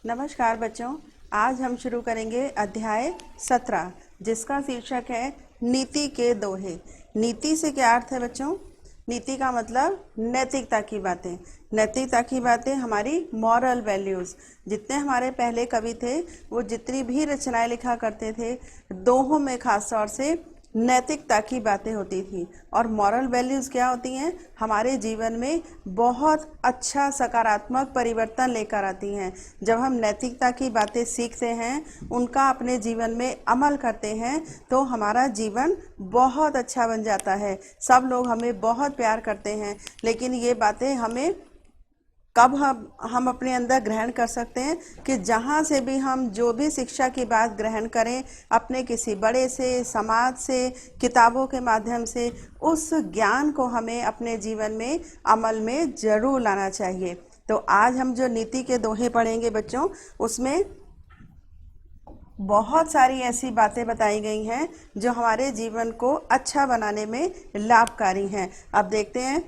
नमस्कार बच्चों। आज हम शुरू करेंगे अध्याय 17 जिसका शीर्षक है नीति के दोहे। नीति से क्या अर्थ है बच्चों? नीति का मतलब नैतिकता की बातें। नैतिकता की बातें हमारी मॉरल वैल्यूज़। जितने हमारे पहले कवि थे वो जितनी भी रचनाएं लिखा करते थे, दोहों में खास तौर से नैतिकता की बातें होती थी। और मॉरल वैल्यूज़ क्या होती हैं? हमारे जीवन में बहुत अच्छा सकारात्मक परिवर्तन लेकर आती हैं। जब हम नैतिकता की बातें सीखते हैं, उनका अपने जीवन में अमल करते हैं, तो हमारा जीवन बहुत अच्छा बन जाता है। सब लोग हमें बहुत प्यार करते हैं। लेकिन ये बातें हमें कब हम अपने अंदर ग्रहण कर सकते हैं कि जहाँ से भी हम जो भी शिक्षा की बात ग्रहण करें, अपने किसी बड़े से, समाज से, किताबों के माध्यम से, उस ज्ञान को हमें अपने जीवन में अमल में ज़रूर लाना चाहिए। तो आज हम जो नीति के दोहे पढ़ेंगे बच्चों, उसमें बहुत सारी ऐसी बातें बताई गई हैं जो हमारे जीवन को अच्छा बनाने में लाभकारी हैं। अब देखते हैं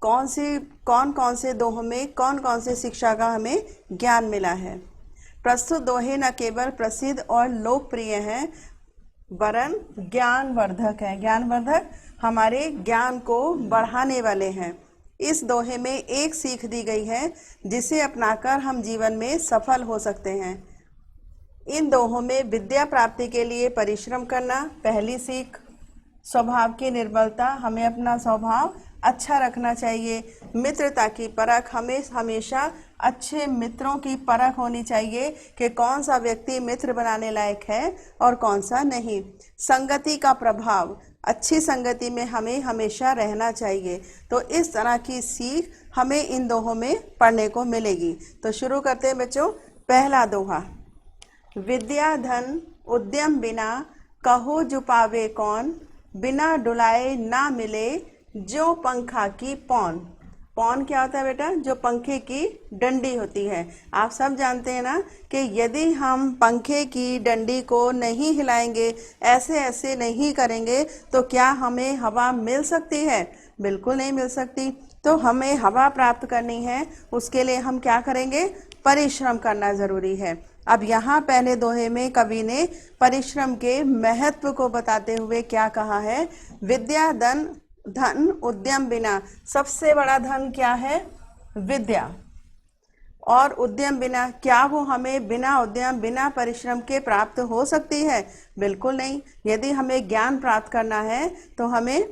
कौन कौन से दोहों में कौन कौन से शिक्षा का हमें ज्ञान मिला है। प्रस्तुत दोहे न केवल प्रसिद्ध और लोकप्रिय हैं वरन ज्ञानवर्धक हैं। ज्ञानवर्धक हमारे ज्ञान को बढ़ाने वाले हैं। इस दोहे में एक सीख दी गई है जिसे अपनाकर हम जीवन में सफल हो सकते हैं। इन दोहों में विद्या प्राप्ति के लिए परिश्रम करना पहली सीख। स्वभाव की निर्मलता, हमें अपना स्वभाव अच्छा रखना चाहिए। मित्रता की परख, हमें हमेशा अच्छे मित्रों की परख होनी चाहिए कि कौन सा व्यक्ति मित्र बनाने लायक है और कौन सा नहीं। संगति का प्रभाव, अच्छी संगति में हमें हमेशा रहना चाहिए। तो इस तरह की सीख हमें इन दोहों में पढ़ने को मिलेगी। तो शुरू करते हैं बच्चों। पहला दोहा, विद्या धन उद्यम बिना कहो जुपावे कौन, बिना डुलाए ना मिले जो पंखा की पौन। पौन क्या होता है बेटा? जो पंखे की डंडी होती है। आप सब जानते हैं ना कि यदि हम पंखे की डंडी को नहीं हिलाएंगे, ऐसे ऐसे नहीं करेंगे, तो क्या हमें हवा मिल सकती है? बिल्कुल नहीं मिल सकती। तो हमें हवा प्राप्त करनी है, उसके लिए हम क्या करेंगे? परिश्रम करना ज़रूरी है। अब यहाँ पहले दोहे में कवि ने परिश्रम के महत्व को बताते हुए क्या कहा है? विद्या धन उद्यम बिना। सबसे बड़ा धन क्या है? विद्या। और उद्यम बिना, क्या वो हमें बिना उद्यम बिना परिश्रम के प्राप्त हो सकती है? बिल्कुल नहीं। यदि हमें ज्ञान प्राप्त करना है तो हमें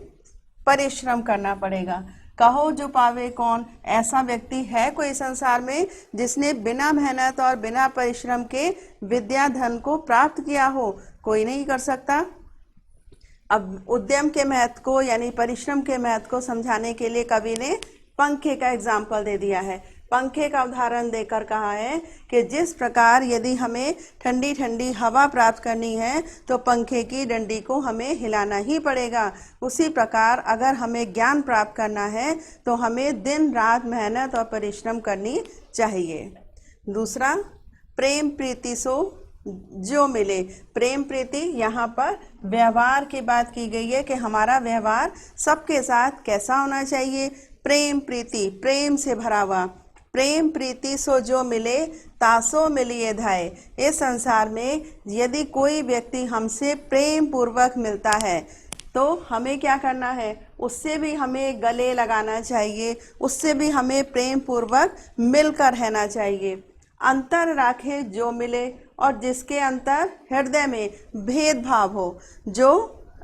परिश्रम करना पड़ेगा। कहो जो पावे कौन, ऐसा व्यक्ति है कोई संसार में जिसने बिना मेहनत और बिना परिश्रम के विद्या धन को प्राप्त किया हो? कोई नहीं कर सकता। अब उद्यम के महत्व को यानी परिश्रम के महत्व को समझाने के लिए कवि ने पंखे का एग्जाम्पल दे दिया है। पंखे का उदाहरण देकर कहा है कि जिस प्रकार यदि हमें ठंडी ठंडी हवा प्राप्त करनी है तो पंखे की डंडी को हमें हिलाना ही पड़ेगा। उसी प्रकार अगर हमें ज्ञान प्राप्त करना है तो हमें दिन रात मेहनत और परिश्रम करनी चाहिए। दूसरा, प्रेम प्रीति सो जो मिले। प्रेम प्रीति, यहाँ पर व्यवहार की बात की गई है कि हमारा व्यवहार सबके साथ कैसा होना चाहिए? प्रेम प्रीति, प्रेम से भरा हुआ। प्रेम प्रीति सो जो मिले तासो मिलिए धाय। इस संसार में यदि कोई व्यक्ति हमसे प्रेम पूर्वक मिलता है तो हमें क्या करना है? उससे भी हमें गले लगाना चाहिए, उससे भी हमें प्रेम पूर्वक मिलकर रहना चाहिए। अंतर राखे जो मिले, और जिसके अंतर हृदय में भेदभाव हो, जो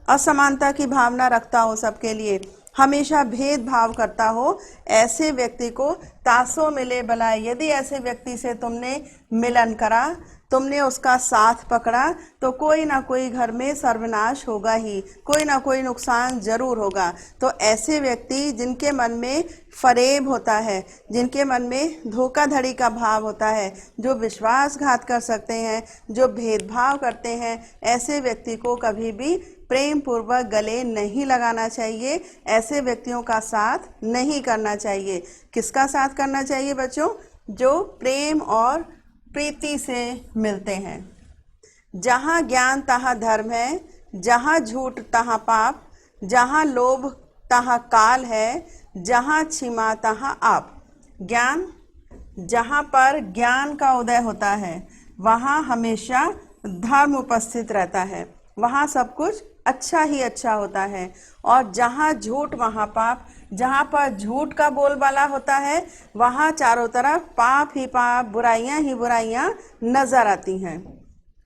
असमानता की भावना रखता हो, सबके लिए हमेशा भेदभाव करता हो, ऐसे व्यक्ति को तासो मिले बलाए। यदि ऐसे व्यक्ति से तुमने मिलन करा, तुमने उसका साथ पकड़ा, तो कोई ना कोई घर में सर्वनाश होगा ही, कोई ना कोई नुकसान जरूर होगा। तो ऐसे व्यक्ति जिनके मन में फरेब होता है, जिनके मन में धोखाधड़ी का भाव होता है, जो विश्वासघात कर सकते हैं, जो भेदभाव करते हैं, ऐसे व्यक्ति को कभी भी प्रेम पूर्वक गले नहीं लगाना चाहिए। ऐसे व्यक्तियों का साथ नहीं करना चाहिए। किसका साथ करना चाहिए बच्चों? जो प्रेम और प्रीति से मिलते हैं। जहाँ ज्ञान तहाँ धर्म है, जहाँ झूठ तहाँ पाप, जहाँ लोभ तहाँ काल है, जहाँ क्षमा तहाँ आप। ज्ञान जहाँ पर ज्ञान का उदय होता है वहाँ हमेशा धर्म उपस्थित रहता है, वहाँ सब कुछ अच्छा ही अच्छा होता है। और जहाँ झूठ वहाँ पाप, जहाँ पर झूठ का बोलबाला होता है वहाँ चारों तरफ पाप ही पाप, बुराइयाँ ही बुराइयाँ नजर आती हैं।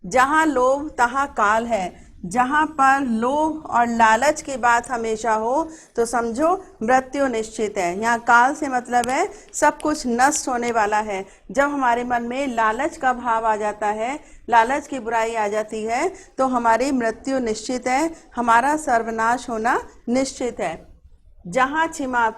जहाँ लोभ तहाँ काल है, जहाँ पर लोभ और लालच की बात हमेशा हो तो समझो मृत्यु निश्चित है। यहाँ काल से मतलब है सब कुछ नष्ट होने वाला है। जब हमारे मन में लालच का भाव आ जाता है, लालच की बुराई आ जाती है तो हमारी मृत्यु निश्चित है, हमारा सर्वनाश होना निश्चित है। जहाँ क्षमा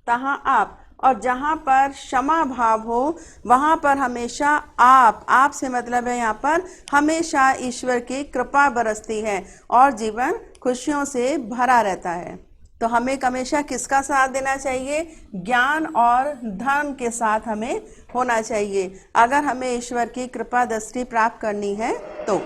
तहाँ आप, और जहाँ पर क्षमा भाव हो वहाँ पर हमेशा आप से मतलब है यहाँ पर हमेशा ईश्वर की कृपा बरसती है और जीवन खुशियों से भरा रहता है। तो हमें हमेशा किसका साथ देना चाहिए? ज्ञान और धर्म के साथ हमें होना चाहिए अगर हमें ईश्वर की कृपा दृष्टि प्राप्त करनी है तो।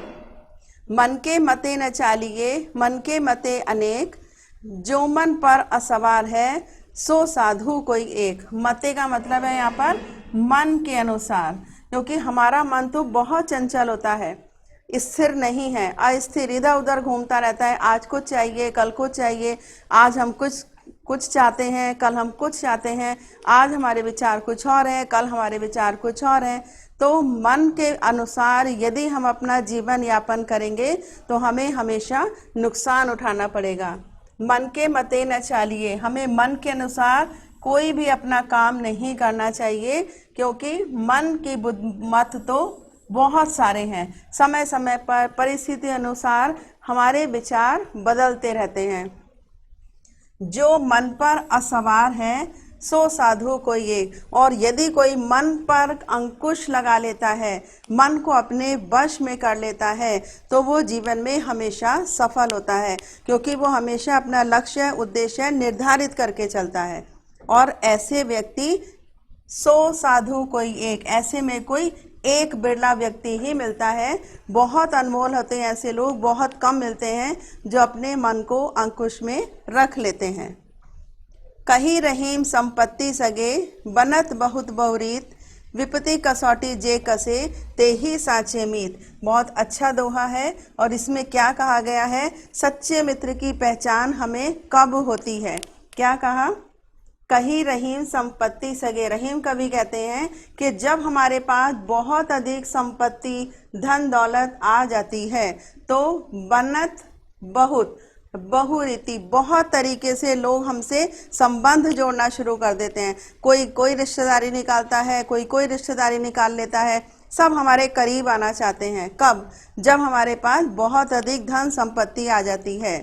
मन के मते न चालिए, मन के मते अनेक, जो मन पर असवार है सो साधु कोई एक। मते का मतलब है यहाँ पर मन के अनुसार, क्योंकि हमारा मन तो बहुत चंचल होता है, स्थिर नहीं है, अस्थिर, इधर उधर घूमता रहता है। आज कुछ चाहिए, कल कुछ चाहिए, आज हम कुछ चाहते हैं, कल हम कुछ चाहते हैं, आज हमारे विचार कुछ और हैं, कल हमारे विचार कुछ और हैं। तो मन के अनुसार यदि हम अपना जीवन यापन करेंगे तो हमें हमेशा नुकसान उठाना पड़ेगा। मन के मते न चालिए, हमें मन के अनुसार कोई भी अपना काम नहीं करना चाहिए, क्योंकि मन की मत तो बहुत सारे हैं। समय समय पर परिस्थिति अनुसार हमारे विचार बदलते रहते हैं। जो मन पर असवार है सो साधु कोई एक। और यदि कोई मन पर अंकुश लगा लेता है, मन को अपने वश में कर लेता है, तो वो जीवन में हमेशा सफल होता है, क्योंकि वो हमेशा अपना लक्ष्य उद्देश्य निर्धारित करके चलता है। और ऐसे व्यक्ति सो साधु कोई एक, ऐसे में कोई एक बिरला व्यक्ति ही मिलता है। बहुत अनमोल होते हैं ऐसे लोग, बहुत कम मिलते हैं जो अपने मन को अंकुश में रख लेते हैं। कही रहीम संपत्ति सगे, बनत बहुत बहुरीत, विपत्ति कसौटी जे कसे, ते ही साचे मीत। बहुत अच्छा दोहा है। और इसमें क्या कहा गया है? सच्चे मित्र की पहचान हमें कब होती है? क्या कहा? कही रहीम संपत्ति सगे। रहीम कवि कहते हैं कि जब हमारे पास बहुत अधिक संपत्ति, धन दौलत आ जाती है तो बनत बहुत, बहुरीति, बहुत तरीके से लोग हमसे संबंध जोड़ना शुरू कर देते हैं। कोई रिश्तेदारी निकालता है, कोई रिश्तेदारी निकाल लेता है, सब हमारे करीब आना चाहते हैं। कब? जब हमारे पास बहुत अधिक धन संपत्ति आ जाती है।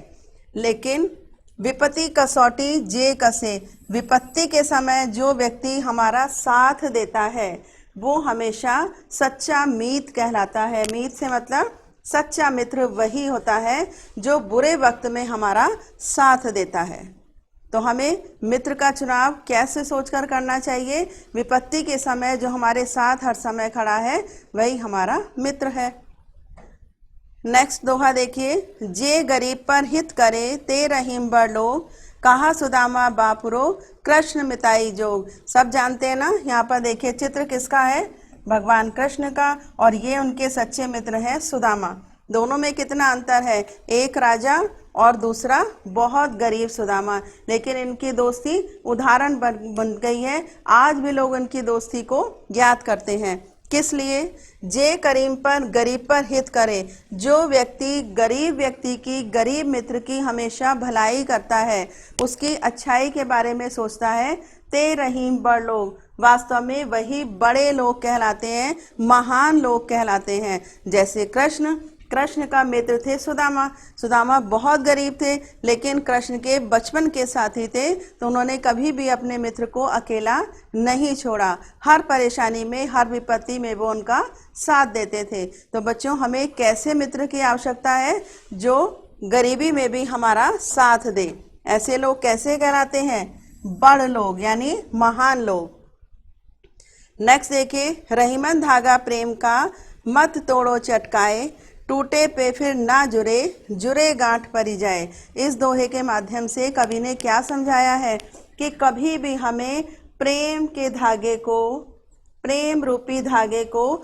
लेकिन विपत्ति कसौटी जे कसे, विपत्ति के समय जो व्यक्ति हमारा साथ देता है वो हमेशा सच्चा मीत कहलाता है। मीत से मतलब सच्चा मित्र वही होता है जो बुरे वक्त में हमारा साथ देता है। तो हमें मित्र का चुनाव कैसे सोचकर करना चाहिए? विपत्ति के समय जो हमारे साथ हर समय खड़ा है वही हमारा मित्र है। नेक्स्ट दोहा देखिए, जे गरीब पर हित करे ते रहीम बड़ लोग, कहा सुदामा बापुरो कृष्ण मिताई जोग। सब जानते हैं ना। यहाँ पर देखिए चित्र किसका है? भगवान कृष्ण का, और ये उनके सच्चे मित्र हैं सुदामा। दोनों में कितना अंतर है? एक राजा और दूसरा बहुत गरीब सुदामा, लेकिन इनकी दोस्ती उदाहरण बन गई है। आज भी लोग इनकी दोस्ती को याद करते हैं। किस लिए? जे करीम पर गरीब पर हित करे। जो व्यक्ति गरीब व्यक्ति की, गरीब मित्र की हमेशा भलाई करता है, उसकी अच्छाई के बारे में सोचता है, ते रहीम बड़ लोग, वास्तव में वही बड़े लोग कहलाते हैं, महान लोग कहलाते हैं। जैसे कृष्ण का मित्र थे सुदामा। सुदामा बहुत गरीब थे लेकिन कृष्ण के बचपन के साथी थे, तो उन्होंने कभी भी अपने मित्र को अकेला नहीं छोड़ा। हर परेशानी में, हर विपत्ति में वो उनका साथ देते थे। तो बच्चों, हमें कैसे मित्र की आवश्यकता है? जो गरीबी में भी हमारा साथ दे। ऐसे लोग कैसे कहलाते हैं? बड़ लोग, यानी महान लोग। नेक्स्ट देखिए, रहीमन धागा प्रेम का मत तोड़ो चटकाए, टूटे पे फिर ना जुरे गांठ परी जाए। इस दोहे के माध्यम से कवि ने क्या समझाया है कि कभी भी हमें प्रेम के धागे को प्रेम रूपी धागे को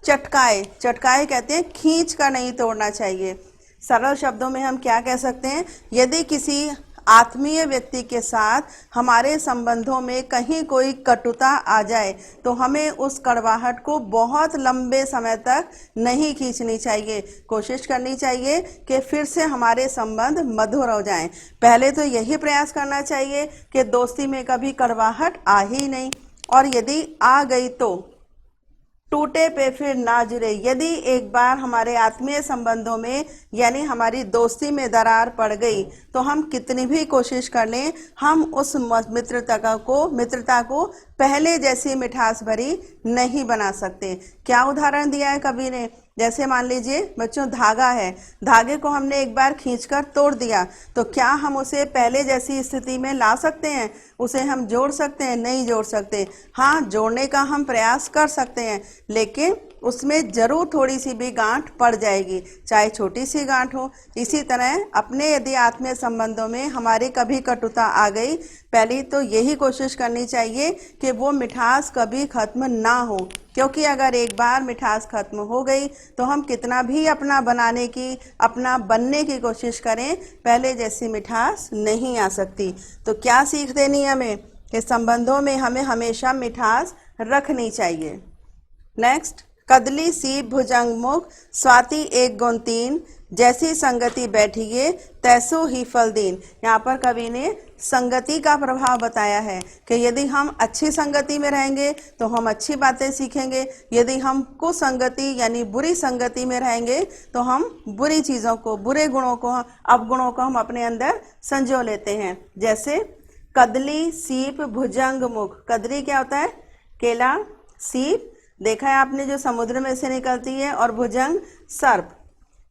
चटकाए, चटकाए कहते हैं खींच कर नहीं तोड़ना चाहिए। सरल शब्दों में हम क्या कह सकते हैं, यदि किसी आत्मीय व्यक्ति के साथ हमारे संबंधों में कहीं कोई कटुता आ जाए तो हमें उस कड़वाहट को बहुत लंबे समय तक नहीं खींचनी चाहिए। कोशिश करनी चाहिए कि फिर से हमारे संबंध मधुर हो जाएं। पहले तो यही प्रयास करना चाहिए कि दोस्ती में कभी कड़वाहट आ ही नहीं, और यदि आ गई तो टूटे पे फिर ना जुड़े। यदि एक बार हमारे आत्मीय संबंधों में यानी हमारी दोस्ती में दरार पड़ गई तो हम कितनी भी कोशिश कर लें, हम उस मित्रता को पहले जैसी मिठास भरी नहीं बना सकते। क्या उदाहरण दिया है कवि ने, जैसे मान लीजिए बच्चों धागा है, धागे को हमने एक बार खींचकर तोड़ दिया तो क्या हम उसे पहले जैसी स्थिति में ला सकते हैं? उसे हम जोड़ सकते हैं? नहीं जोड़ सकते। हाँ, जोड़ने का हम प्रयास कर सकते हैं, लेकिन उसमें जरूर थोड़ी सी भी गांठ पड़ जाएगी, चाहे छोटी सी गांठ हो। इसी तरह अपने यदि आत्मीय संबंधों में हमारी कभी कटुता आ गई, पहली तो यही कोशिश करनी चाहिए कि वो मिठास कभी खत्म ना हो, क्योंकि अगर एक बार मिठास खत्म हो गई तो हम कितना भी अपना बनाने की, अपना बनने की कोशिश करें, पहले जैसी मिठास नहीं आ सकती। तो क्या सीख देनी हमें कि संबंधों में हमें हमेशा मिठास रखनी चाहिए। नेक्स्ट, कदली सीप भुजंग मुख स्वाति एक गुण तीन, जैसी संगति बैठिए तैसो ही फल दीन। यहाँ पर कवि ने संगति का प्रभाव बताया है कि यदि हम अच्छी संगति में रहेंगे तो हम अच्छी बातें सीखेंगे, यदि हम कुसंगति यानी बुरी संगति में रहेंगे तो हम बुरी चीज़ों को, बुरे गुणों को, अवगुणों को हम अपने अंदर संजो लेते हैं। जैसे कदली सीप भुजंग मुख, कदली क्या होता है? केला, सीप देखा है आपने जो समुद्र में से निकलती है, और भुजंग सर्प।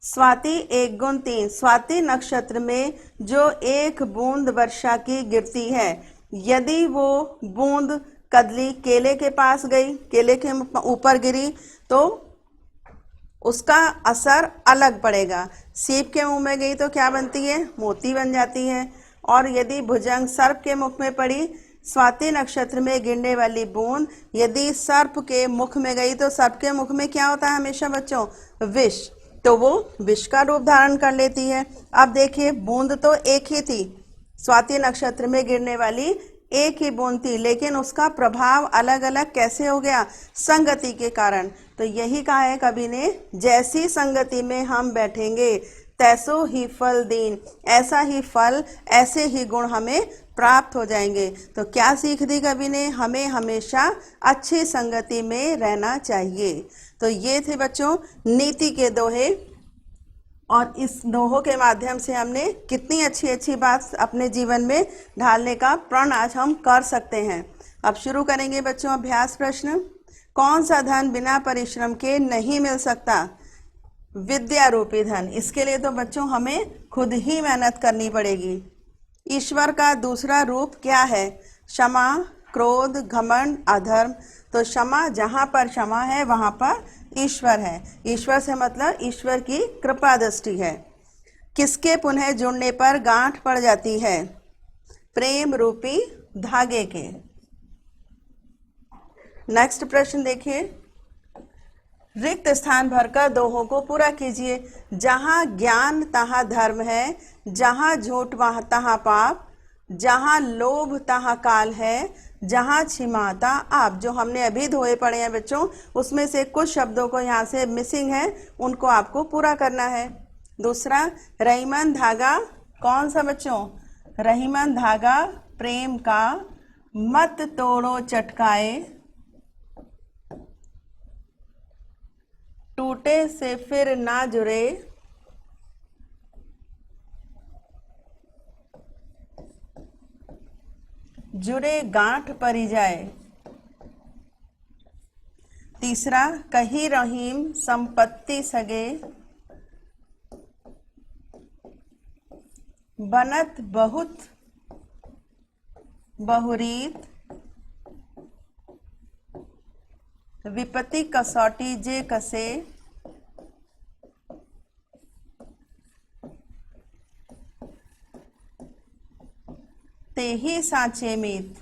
स्वाति एक गुण तीन, स्वाति नक्षत्र में जो एक बूंद वर्षा की गिरती है, यदि वो बूंद कदली केले के पास गई, केले के ऊपर गिरी तो उसका असर अलग पड़ेगा। सीप के मुंह में गई तो क्या बनती है? मोती बन जाती है। और यदि भुजंग सर्प के मुख में पड़ी, स्वाति नक्षत्र में गिरने वाली बूंद यदि सर्प के मुख में गई तो सर्प के मुख में क्या होता है हमेशा बच्चों? विष। तो वो विष का रूप धारण कर लेती है। अब देखिए, बूंद तो एक ही थी, स्वाति नक्षत्र में गिरने वाली एक ही बूंद थी, लेकिन उसका प्रभाव अलग अलग कैसे हो गया? संगति के कारण। तो यही कहा है कवि ने, जैसी संगति में हम बैठेंगे तैसो ही फल दीन, ऐसा ही फल, ऐसे ही गुण हमें प्राप्त हो जाएंगे। तो क्या सीख दी कवि ने? हमें हमेशा अच्छी संगति में रहना चाहिए। तो ये थे बच्चों नीति के दोहे, और इस दोहों के माध्यम से हमने कितनी अच्छी अच्छी बात अपने जीवन में ढालने का प्रण आज हम कर सकते हैं। अब शुरू करेंगे बच्चों अभ्यास प्रश्न। कौन सा धन बिना परिश्रम के नहीं मिल सकता? विद्या रूपी धन। इसके लिए तो बच्चों हमें खुद ही मेहनत करनी पड़ेगी। ईश्वर का दूसरा रूप क्या है? क्षमा, क्रोध, घमंड, अधर्म। तो क्षमा, जहाँ पर क्षमा है वहाँ पर ईश्वर है। ईश्वर से मतलब ईश्वर की कृपा दृष्टि है। किसके पुनः जुड़ने पर गांठ पड़ जाती है? प्रेम रूपी धागे के। नेक्स्ट प्रश्न देखिए, रिक्त स्थान भरकर दोहों को पूरा कीजिए। जहाँ ज्ञान तहाँ धर्म है, जहाँ झूठ वहाँ तहाँ पाप, जहाँ लोभ तहाँ काल है, जहाँ छिमाता आप। जो हमने अभी दोहे पढ़े हैं बच्चों, उसमें से कुछ शब्दों को यहाँ से मिसिंग है, उनको आपको पूरा करना है। दूसरा, रहीमन धागा कौन सा बच्चों? रहीमन धागा प्रेम का, मत तोड़ो चटकाए, टूटे से फिर ना जुड़े, जुड़े गांठ परी जाए। तीसरा, कही रहीम संपत्ति सगे, बनत बहुत बहुरीत, विपत्ति कसौटी जे कसे, तेही सांचे मीत।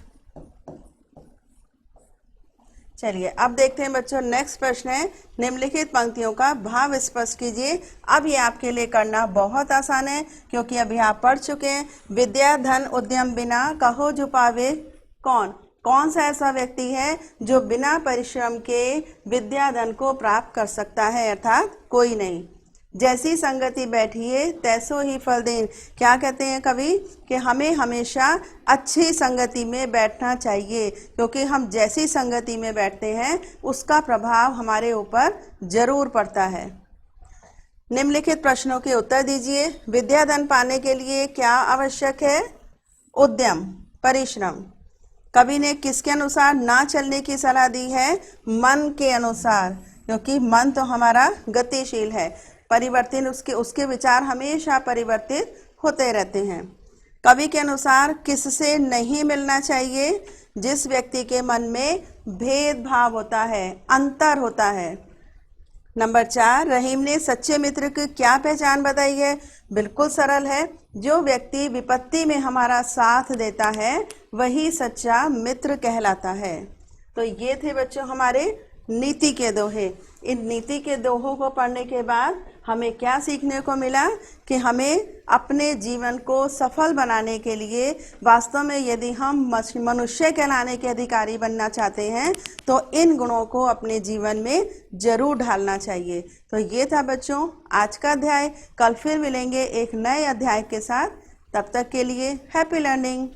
चलिए अब देखते हैं बच्चों, नेक्स्ट प्रश्न है, निम्नलिखित पंक्तियों का भाव स्पष्ट कीजिए। अब ये आपके लिए करना बहुत आसान है क्योंकि अभी आप पढ़ चुके हैं। विद्या धन उद्यम बिना कहो जो पावे कौन। कौन सा ऐसा व्यक्ति है जो बिना परिश्रम के विद्या धन को प्राप्त कर सकता है, अर्थात कोई नहीं। जैसी संगति बैठिए तैसो ही फल दें। क्या कहते हैं कवि कि हमें हमेशा अच्छी संगति में बैठना चाहिए क्योंकि हम जैसी संगति में बैठते हैं उसका प्रभाव हमारे ऊपर जरूर पड़ता है। निम्नलिखित प्रश्नों के उत्तर दीजिए। विद्या धन पाने के लिए क्या आवश्यक है? उद्यम, परिश्रम। कवि ने किसके अनुसार ना चलने की सलाह दी है? मन के अनुसार, क्योंकि मन तो हमारा गतिशील है, परिवर्तन उसके विचार हमेशा परिवर्तित होते रहते हैं। कवि के अनुसार किससे नहीं मिलना चाहिए? जिस व्यक्ति के मन में भेदभाव होता है, अंतर होता है। नंबर 4, रहीम ने सच्चे मित्र की क्या पहचान बताई है? बिल्कुल सरल है, जो व्यक्ति विपत्ति में हमारा साथ देता है वही सच्चा मित्र कहलाता है। तो ये थे बच्चों हमारे नीति के दोहे। इन नीति के दोहों को पढ़ने के बाद हमें क्या सीखने को मिला कि हमें अपने जीवन को सफल बनाने के लिए वास्तव में यदि हम मनुष्य कहलाने के अधिकारी बनना चाहते हैं तो इन गुणों को अपने जीवन में जरूर ढालना चाहिए। तो ये था बच्चों आज का अध्याय। कल फिर मिलेंगे एक नए अध्याय के साथ। तब तक के लिए हैप्पी लर्निंग।